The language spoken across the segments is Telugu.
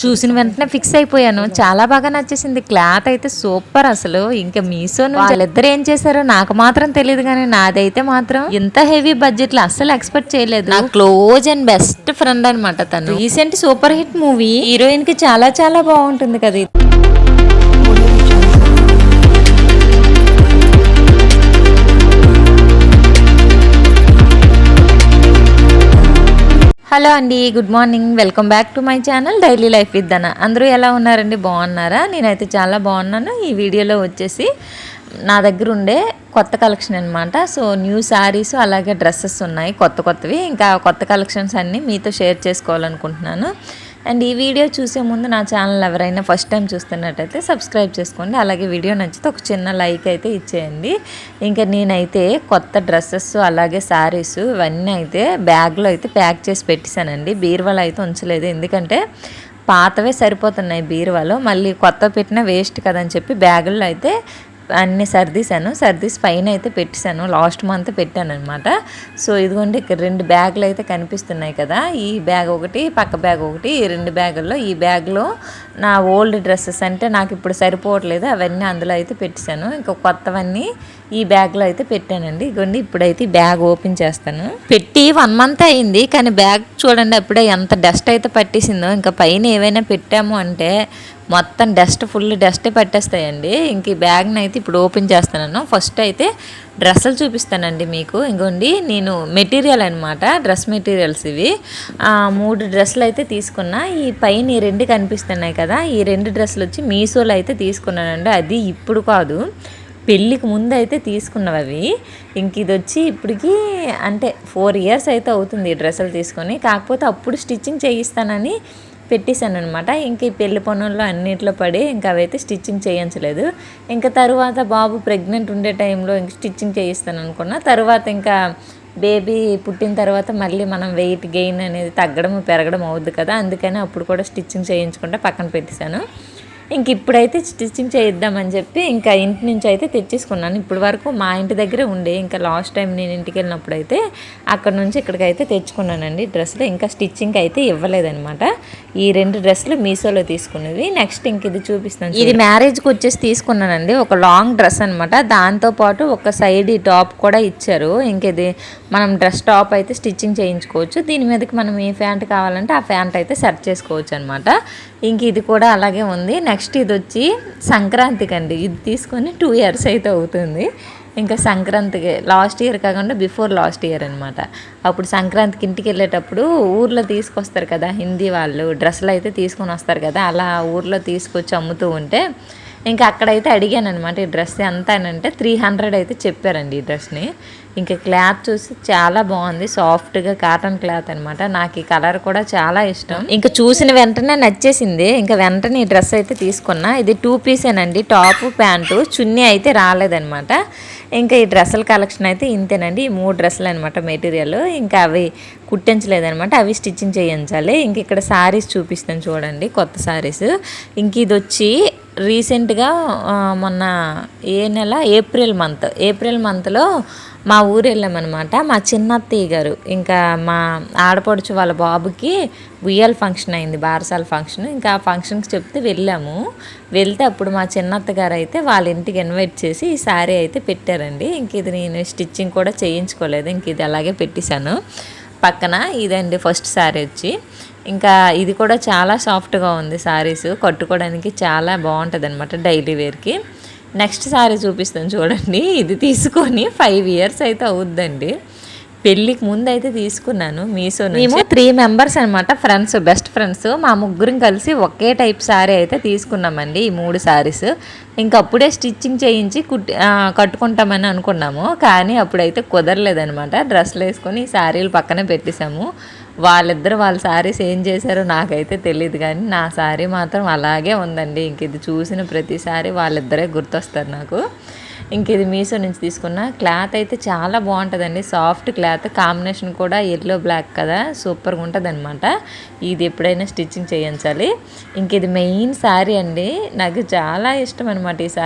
చూసిన వెంటనే ఫిక్స్ అయిపోయాను. చాలా బాగా నచ్చేసింది. క్లాత్ అయితే సూపర్ అసలు. ఇంకా మీషో నుంచి వాళ్ళిద్దరు ఏం చేశారో నాకు మాత్రం తెలియదు, కానీ నాదైతే మాత్రం ఇంత హెవీ బడ్జెట్ లో అస్సలు ఎక్స్పెక్ట్ చేయలేదు. నా క్లోజ్ అండ్ బెస్ట్ ఫ్రెండ్ అనమాట తను. Recent super hit movie. Heroine కి చాలా చాలా బాగుంటుంది కదా. హలో అండి, good morning. Welcome back to my channel daily life with ధన. అందరూ ఎలా ఉన్నారండి? బాగున్నారా? నేనైతే చాలా బాగున్నాను. ఈ వీడియోలో వచ్చేసి నా దగ్గర ఉండే కొత్త కలెక్షన్ అనమాట. సో న్యూ శారీస్ అలాగే డ్రెస్సెస్ ఉన్నాయి కొత్తవి. ఇంకా కొత్త కలెక్షన్స్ అన్నీ మీతో షేర్ చేసుకోవాలనుకుంటున్నాను. అండ్ ఈ వీడియో చూసే ముందు నా ఛానల్ ఎవరైనా ఫస్ట్ టైం చూస్తున్నట్టయితే సబ్స్క్రైబ్ చేసుకోండి. అలాగే వీడియో నచ్చితే ఒక చిన్న లైక్ అయితే ఇచ్చేయండి. ఇంకా నేనైతే కొత్త డ్రెస్సెస్ అలాగే శారీస్ ఇవన్నీ అయితే బ్యాగ్లో అయితే ప్యాక్ చేసి పెట్టేశానండి. బీరువాలో అయితే ఉంచలేదు, ఎందుకంటే పాతవే సరిపోతున్నాయి బీరువాలో. మళ్ళీ కొత్త పెట్టినా వేస్ట్ కదని చెప్పి బ్యాగుల్లో అయితే అన్నీ సర్దీసి పైన అయితే పెట్టేశాను. లాస్ట్ మంత్ పెట్టాను అనమాట. సో ఇదిగోండి ఇక్కడ 2 బ్యాగులు అయితే కనిపిస్తున్నాయి కదా. ఈ బ్యాగ్ ఒకటి, పక్క బ్యాగ్ ఒకటి. ఈ 2 బ్యాగుల్లో ఈ బ్యాగ్లో నా ఓల్డ్ డ్రెస్సెస్ అంటే నాకు ఇప్పుడు సరిపోవట్లేదు, అవన్నీ అందులో అయితే పెట్టేశాను. ఇంకా కొత్తవన్నీ ఈ బ్యాగ్లో అయితే పెట్టానండి. ఇదిగోండి ఇప్పుడైతే ఈ బ్యాగ్ ఓపెన్ చేస్తాను. పెట్టి 1 మంత్ అయింది, కానీ బ్యాగ్ చూడండి అప్పుడే ఎంత డస్ట్ అయితే పట్టేసిందో. ఇంకా పైన ఏవైనా పెట్టాము అంటే మొత్తం ఫుల్ డస్టే పట్టేస్తాయండి. ఇంక ఈ బ్యాగ్ని అయితే ఇప్పుడు ఓపెన్ చేస్తున్నాను. ఫస్ట్ అయితే డ్రెస్సులు చూపిస్తానండి మీకు. ఇంకోండి నేను మెటీరియల్ అనమాట, డ్రెస్ మెటీరియల్స్ ఇవి 3 డ్రెస్సులు అయితే తీసుకున్నా. ఈ పైన ఈ 2 కనిపిస్తున్నాయి కదా, ఈ 2 డ్రెస్సులు వచ్చి మీషోలో అయితే తీసుకున్నానండి. అది ఇప్పుడు కాదు, పెళ్ళికి ముందు అయితే తీసుకున్నవి అవి. ఇంక ఇది వచ్చి ఇప్పటికి అంటే 4 ఇయర్స్ అయితే అవుతుంది ఈ డ్రెస్సులు తీసుకొని. కాకపోతే అప్పుడు స్టిచ్చింగ్ చేయిస్తానని పెట్టేశాను అనమాట. ఇంక ఈ పెళ్లి పనుల్లో అన్నిట్లో పడి ఇంకా అవైతే స్టిచ్చింగ్ చేయించలేదు. ఇంకా తర్వాత బాబు ప్రెగ్నెంట్ ఉండే టైంలో ఇంక స్టిచ్చింగ్ చేయిస్తాను అనుకున్నా. తర్వాత ఇంకా బేబీ పుట్టిన తర్వాత మళ్ళీ మనం వెయిట్ గెయిన్ అనేది తగ్గడం పెరగడం అవుద్ది కదా, అందుకని అప్పుడు కూడా స్టిచ్చింగ్ చేయించుకుంటే పక్కన పెట్టేశాను. ఇంక ఇప్పుడైతే స్టిచ్చింగ్ చేయిద్దామని చెప్పి ఇంకా ఇంటి నుంచి అయితే తెచ్చేసుకున్నాను. ఇప్పటి వరకు మా ఇంటి దగ్గరే ఉండే, ఇంకా లాస్ట్ టైం నేను ఇంటికి వెళ్ళినప్పుడు అయితే అక్కడ నుంచి ఇక్కడికైతే తెచ్చుకున్నానండి డ్రెస్సులు. ఇంకా స్టిచ్చింగ్ అయితే ఇవ్వలేదనమాట. ఈ 2 డ్రెస్సులు మీషోలో తీసుకున్నవి. నెక్స్ట్ ఇంక ఇది చూపిస్తాను. ఇది మ్యారేజ్కి వచ్చేసి తీసుకున్నానండి, ఒక లాంగ్ డ్రెస్ అనమాట. దాంతోపాటు ఒక సైడ్ ఈ టాప్ కూడా ఇచ్చారు. ఇంక ఇది మనం డ్రెస్ టాప్ అయితే స్టిచ్చింగ్ చేయించుకోవచ్చు. దీని మీదకి మనం ఏ ప్యాంట్ కావాలంటే ఆ ప్యాంట్ అయితే సెట్ చేసుకోవచ్చు అనమాట. ఇంక ఇది కూడా అలాగే ఉంది. నెక్స్ట్ ఇది వచ్చి సంక్రాంతికి అండి, ఇది తీసుకొని 2 ఇయర్స్ అయితే అవుతుంది. ఇంకా సంక్రాంతికి లాస్ట్ ఇయర్ కాకుండా బిఫోర్ లాస్ట్ ఇయర్ అనమాట. అప్పుడు సంక్రాంతికి ఇంటికి వెళ్ళేటప్పుడు ఊర్లో తీసుకొస్తారు కదా హిందీ వాళ్ళు, డ్రెస్సులు అయితే తీసుకొని వస్తారు కదా, అలా ఊర్లో తీసుకొచ్చి అమ్ముతూ ఉంటే ఇంకా అక్కడైతే అడిగాను అనమాట ఈ డ్రెస్ ఎంత అని అంటే 300 అయితే చెప్పారండి ఈ డ్రెస్ని. ఇంకా క్లాత్ చూసి చాలా బాగుంది, సాఫ్ట్గా కాటన్ క్లాత్ అనమాట. నాకు ఈ కలర్ కూడా చాలా ఇష్టం. ఇంకా చూసిన వెంటనే నచ్చేసింది. ఇంకా వెంటనే ఈ డ్రెస్ అయితే తీసుకున్నా. ఇది 2 పీసేనండి, టాప్ ప్యాంటు, చున్నీ అయితే రాలేదనమాట. ఇంకా ఈ డ్రెస్సుల కలెక్షన్ అయితే ఇంతేనండి. ఈ 3 డ్రెస్సులు అనమాట మెటీరియల్. ఇంకా అవి కుట్టించలేదనమాట, అవి స్టిచ్చింగ్ చేయించాలి. ఇంక ఇక్కడ శారీస్ చూపిస్తాను చూడండి, కొత్త శారీస్. ఇంక ఇది వచ్చి రీసెంట్గా మొన్న ఏప్రిల్ మంత్లో మా ఊరు వెళ్ళామన్నమాట. మా చిన్నత్తయ్య గారు ఇంకా మా ఆడపడుచు వాళ్ళ బాబుకి ఉయ్యాల ఫంక్షన్ అయింది, బారసాల ఫంక్షన్. ఇంకా ఆ ఫంక్షన్కి చెప్తే వెళ్తే అప్పుడు మా చిన్నత్త గారు అయితే వాళ్ళ ఇంటికి ఇన్వైట్ చేసి ఈ శారీ అయితే పెట్టారండి. ఇంక ఇది నేను స్టిచ్చింగ్ కూడా చేయించుకోలేదు, ఇంక ఇది అలాగే పెట్టేశాను పక్కన. ఇదండి ఫస్ట్ శారీ వచ్చి. ఇంకా ఇది కూడా చాలా సాఫ్ట్గా ఉంది శారీస్, కట్టుకోవడానికి చాలా బాగుంటుంది అనమాట డైలీ వేర్కి. నెక్స్ట్ శారీ చూపిస్తాను చూడండి. ఇది తీసుకొని 5 ఇయర్స్ అయితే అవుద్దండి. పెళ్ళికి ముందు అయితే తీసుకున్నాను మీషో నుంచి. మేము 3 మెంబర్స్ అనమాట, బెస్ట్ ఫ్రెండ్స్. మా ముగ్గురం కలిసి ఒకే టైప్ శారీ అయితే తీసుకున్నామండి, ఈ 3 శారీస్. ఇంకా అప్పుడే స్టిచ్చింగ్ చేయించి కట్టుకుంటామని అనుకున్నాము, కానీ అప్పుడైతే కుదరలేదనమాట. డ్రెస్సులు వేసుకొని ఈ శారీలు పక్కనే పెట్టేశాము. వాళ్ళ శారీస్ ఏం చేశారో నాకైతే తెలియదు, కానీ నా శారీ మాత్రం అలాగే ఉందండి. ఇంక ఇది చూసిన ప్రతిసారి వాళ్ళిద్దరే గుర్తొస్తారు నాకు. ఇంక ఇది మీషో నుంచి తీసుకున్న. క్లాత్ అయితే చాలా బాగుంటుందండి, సాఫ్ట్ క్లాత్, కాంబినేషన్ కూడా ఎల్లో బ్లాక్ కదా, సూపర్గా ఉంటుంది అనమాట. ఇది ఎప్పుడైనా స్టిచ్చింగ్ చేయించాలి. ఇంక ఇది మెయిన్ శారీ అండి, నాకు చాలా ఇష్టం అనమాట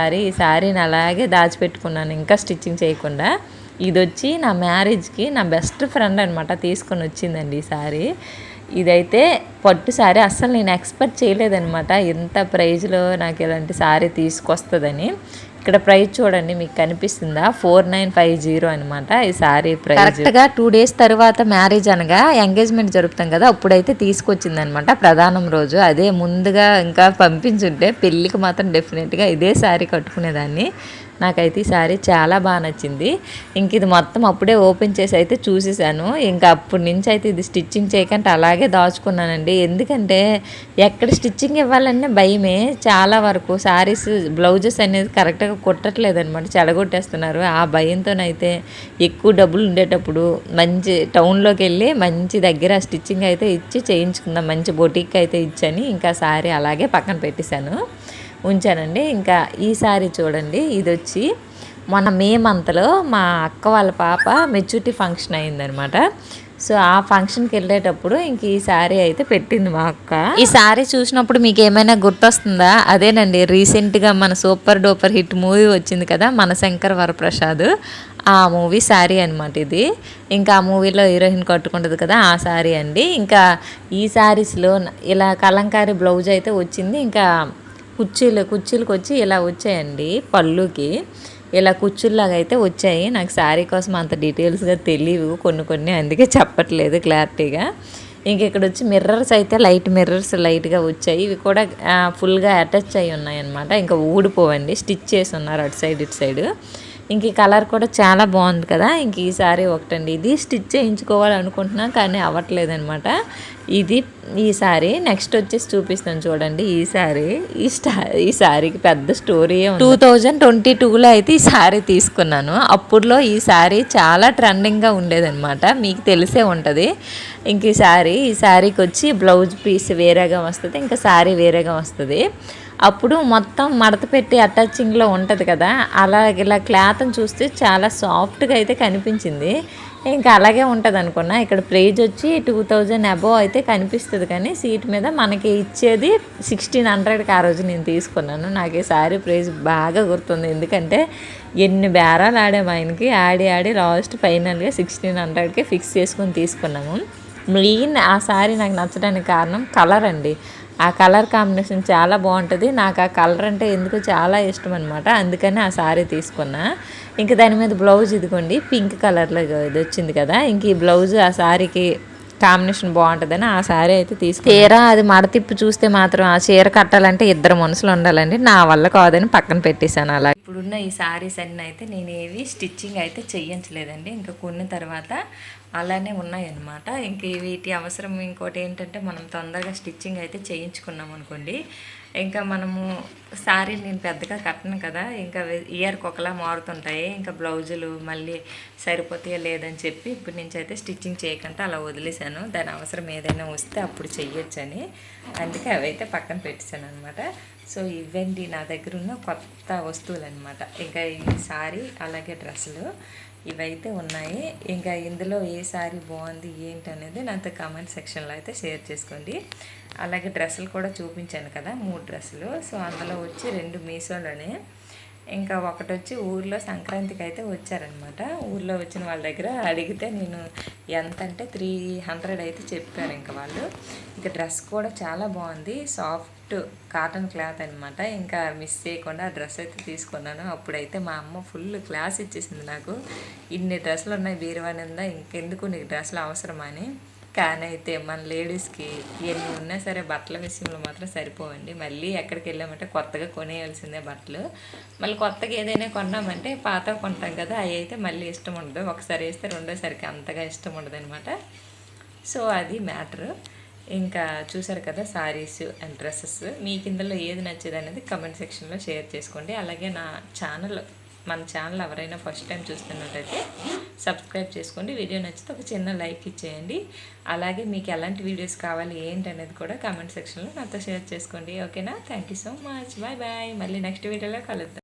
ఈ శారీని అలాగే దాచిపెట్టుకున్నాను ఇంకా స్టిచ్చింగ్ చేయకుండా. ఇది వచ్చి నా మ్యారేజ్కి నా బెస్ట్ ఫ్రెండ్ అనమాట తీసుకొని వచ్చిందండి ఈ శారీ. ఇదైతే పట్టు శారీ అస్సలు నేను ఎక్స్పెక్ట్ చేయలేదనమాట, ఇంత ప్రైజ్లో నాకు ఇలాంటి శారీ తీసుకొస్తుందని. ఇక్కడ ప్రైస్ చూడండి, మీకు కనిపిస్తుందా, 4950 అనమాట ఈ శారీ ప్రైస్. కరెక్ట్గా 2 days తర్వాత మ్యారేజ్ అనగా ఎంగేజ్మెంట్ జరుపుతాం కదా, అప్పుడైతే తీసుకొచ్చింది అనమాట ప్రధానం రోజు. అదే ముందుగా ఇంకా పంపించుంటే పెళ్ళికి మాత్రం డెఫినెట్గా ఇదే శారీ కట్టుకునేదాన్ని. నాకైతే ఈ శారీ చాలా బాగా నచ్చింది. ఇంక ఇది మొత్తం అప్పుడే ఓపెన్ చేసి అయితే చూసేసాను. ఇంకా అప్పటి నుంచి అయితే ఇది స్టిచ్చింగ్ చేయకంటే అలాగే దాచుకున్నానండి. ఎందుకంటే ఎక్కడ స్టిచ్చింగ్ ఇవ్వాలన్నా భయమే. చాలా వరకు శారీస్ బ్లౌజెస్ అనేది కరెక్ట్గా కుట్టట్లేదు అనమాట, చెడగొట్టేస్తున్నారు. ఆ భయంతోనైతే ఎక్కువ డబ్బులు ఉండేటప్పుడు మంచి టౌన్లోకి వెళ్ళి మంచి దగ్గర స్టిచ్చింగ్ అయితే ఇచ్చి చేయించుకుందాం, మంచి బొటిక్ అయితే ఇచ్చని ఇంకా శారీ అలాగే పక్కన పెట్టేశాను, ఉంచానండి. ఇంకా ఈ శారీ చూడండి, ఇది వచ్చి మన మే మంత్లో మా అక్క వాళ్ళ పాప మెచ్యూరిటీ ఫంక్షన్ అయిందనమాట. సో ఆ ఫంక్షన్కి వెళ్ళేటప్పుడు ఇంక ఈ శారీ అయితే పెట్టింది మా అక్క. ఈ శారీ చూసినప్పుడు మీకు ఏమైనా గుర్తొస్తుందా? అదేనండి, రీసెంట్గా మన సూపర్ డూపర్ హిట్ మూవీ వచ్చింది కదా, మన శంకర్ వరప్రసాద్, ఆ మూవీ శారీ అనమాట ఇది. ఇంకా ఆ మూవీలో హీరోయిన్ కట్టుకుంటుంది కదా, ఆ శారీ అండి. ఇంకా ఈ శారీస్లో ఇలా కలంకారీ బ్లౌజ్ అయితే వచ్చింది. ఇంకా కుర్చీలకు వచ్చి ఇలా వచ్చాయండి, పళ్ళుకి ఇలా కుర్చీల్లాగా అయితే వచ్చాయి. నాకు శారీ కోసం అంత డీటెయిల్స్గా తెలియవు కొన్ని, అందుకే చెప్పట్లేదు క్లారిటీగా. ఇంక ఇక్కడ వచ్చి మిర్రర్స్ అయితే లైట్ మిర్రర్స్ లైట్గా వచ్చాయి. ఇవి కూడా ఫుల్గా అటాచ్ అయి ఉన్నాయి అనమాట, ఇంకా ఊడిపోవండి, స్టిచ్ చేసి ఉన్నారు అటు సైడ్ ఇటు సైడ్. ఇంక ఈ కలర్ కూడా చాలా బాగుంది కదా. ఇంక ఈ శారీ ఒకటండి, ఇది స్టిచ్ చేయించుకోవాలనుకుంటున్నా కానీ అవ్వట్లేదు అనమాట. ఇది ఈ శారీ. నెక్స్ట్ వచ్చేసి చూపిస్తాను చూడండి, ఈ శారీ. ఈ శారీకి పెద్ద స్టోరీ 2022లో అయితే ఈ శారీ తీసుకున్నాను. అప్పుడులో ఈ శారీ చాలా ట్రెండింగ్గా ఉండేదన్నమాట, మీకు తెలిసే ఉంటుంది. ఇంక ఈ శారీకి వచ్చి బ్లౌజ్ పీస్ వేరేగా వస్తుంది, ఇంకా శారీ వేరేగా వస్తుంది. అప్పుడు మొత్తం మడత పెట్టి అటాచింగ్లో ఉంటుంది కదా, ఇలా క్లాత్ని చూస్తే చాలా సాఫ్ట్గా అయితే కనిపించింది. ఇంకా అలాగే ఉంటుంది అనుకున్నా. ఇక్కడ ప్రైజ్ వచ్చి 2000 అబోవ్ అయితే కనిపిస్తుంది, కానీ సీట్ మీద మనకి ఇచ్చేది 1600కి ఆ రోజు నేను తీసుకున్నాను. నాకు ఈ శారీ ప్రైజ్ బాగా గుర్తుంది, ఎందుకంటే ఎన్ని బేరాలు ఆడాము ఆయనకి, ఆడి లాస్ట్ ఫైనల్గా 1600కి ఫిక్స్ చేసుకొని తీసుకున్నాము. మెయిన్ ఆ శారీ నాకు నచ్చడానికి కారణం కలర్ అండి. ఆ కలర్ కాంబినేషన్ చాలా బాగుంటుంది. నాకు ఆ కలర్ అంటే ఎందుకు చాలా ఇష్టం అనమాట, అందుకని ఆ శారీ తీసుకున్నా. ఇంక దాని మీద బ్లౌజ్ ఇదిగోండి పింక్ కలర్లో ఇది వచ్చింది కదా, ఇంక ఈ బ్లౌజ్ ఆ శారీకి కాంబినేషన్ బాగుంటుందని ఆ శారీ అయితే తీసుకుని, చీర అది మడతిప్పి చూస్తే మాత్రం ఆ చీర కట్టాలంటే 2 మనుషులు ఉండాలండి, నా వల్ల కాదని పక్కన పెట్టేశాను. అలా ఇప్పుడున్న ఈ శారీస్ అన్నీ అయితే నేను ఏవి స్టిచ్చింగ్ అయితే చెయ్యించలేదండి, ఇంకా కొన్ని తర్వాత అలానే ఉన్నాయన్నమాట. ఇంక వీటి అవసరం ఇంకోటి ఏంటంటే మనం తొందరగా స్టిచ్చింగ్ అయితే చేయించుకున్నాం అనుకోండి, ఇంకా మనము శారీలు నేను పెద్దగా కట్టను కదా, ఇంకా ఇయర్కి ఒకలా మారుతుంటాయి, ఇంకా బ్లౌజులు మళ్ళీ సరిపోతాయో లేదని చెప్పి ఇప్పుడు నుంచి అయితే స్టిచ్చింగ్ చేయకుండా అలా వదిలేశాను. దాని అవసరం ఏదైనా వస్తే అప్పుడు చెయ్యొచ్చని, అందుకే అవైతే పక్కన పెట్టేశాను అనమాట. సో ఇవండి నా దగ్గర ఉన్న కొత్త వస్తువులు అనమాట. ఇంకా ఈ శారీ అలాగే డ్రెస్సులు ఇవైతే ఉన్నాయి. ఇంకా ఇందులో ఏ శారీ బాగుంది ఏంటి అనేది నాతో కామెంట్ సెక్షన్లో అయితే షేర్ చేసుకోండి. అలాగే డ్రెస్సులు కూడా చూపించాను కదా, 3 డ్రెస్సులు. సో అందులో వచ్చి 2 మీషోలోనే, ఇంకా ఒకటి వచ్చి ఊర్లో సంక్రాంతికి అయితే వచ్చారనమాట. ఊర్లో వచ్చిన వాళ్ళ దగ్గర అడిగితే నేను ఎంత అంటే 300 అయితే చెప్పారు ఇంకా వాళ్ళు. ఇంకా డ్రెస్ కూడా చాలా బాగుంది, సాఫ్ట్ కాటన్ క్లాత్ అనమాట. ఇంకా మిస్ చేయకుండా ఆ డ్రెస్ అయితే తీసుకున్నాను. అప్పుడైతే మా అమ్మ ఫుల్ క్లాస్ ఇచ్చేసింది నాకు, ఇన్ని డ్రెస్సులు ఉన్నాయి బీరువా నిందా, ఇంకెందుకు నీకు డ్రెస్సులు అవసరమా అని. కానీ అయితే మన లేడీస్కి ఎన్ని ఉన్నా సరే బట్టల విషయంలో మాత్రం సరిపోవండి. మళ్ళీ ఎక్కడికి వెళ్ళామంటే కొత్తగా కొనేయాల్సిందే బట్టలు. మళ్ళీ కొత్తగా ఏదైనా కొన్నామంటే పాత కొంటాం కదా, అవి అయితే మళ్ళీ ఇష్టం ఉండదు, ఒకసారి వేస్తే రెండోసారికి అంతగా ఇష్టం ఉండదు అనమాట. సో అది మ్యాటరు. ఇంకా చూసారు కదా శారీస్ అండ్ డ్రెస్సెస్, మీకు ఇందులో ఏది నచ్చేది అనేది కమెంట్ సెక్షన్లో షేర్ చేసుకోండి. అలాగే మన ఛానల్ ఎవరైనా ఫస్ట్ టైం చూస్తున్నట్టయితే సబ్స్క్రైబ్ చేసుకోండి. వీడియో నచ్చితే ఒక చిన్న లైక్ ఇచ్చేయండి. అలాగే మీకు ఎలాంటి వీడియోస్ కావాలి ఏంటి అనేది కూడా కామెంట్ సెక్షన్లో నాతో షేర్ చేసుకోండి. ఓకేనా? Thank you so much. Bye bye. మళ్ళీ నెక్స్ట్ వీడియోలో కలుద్దాం.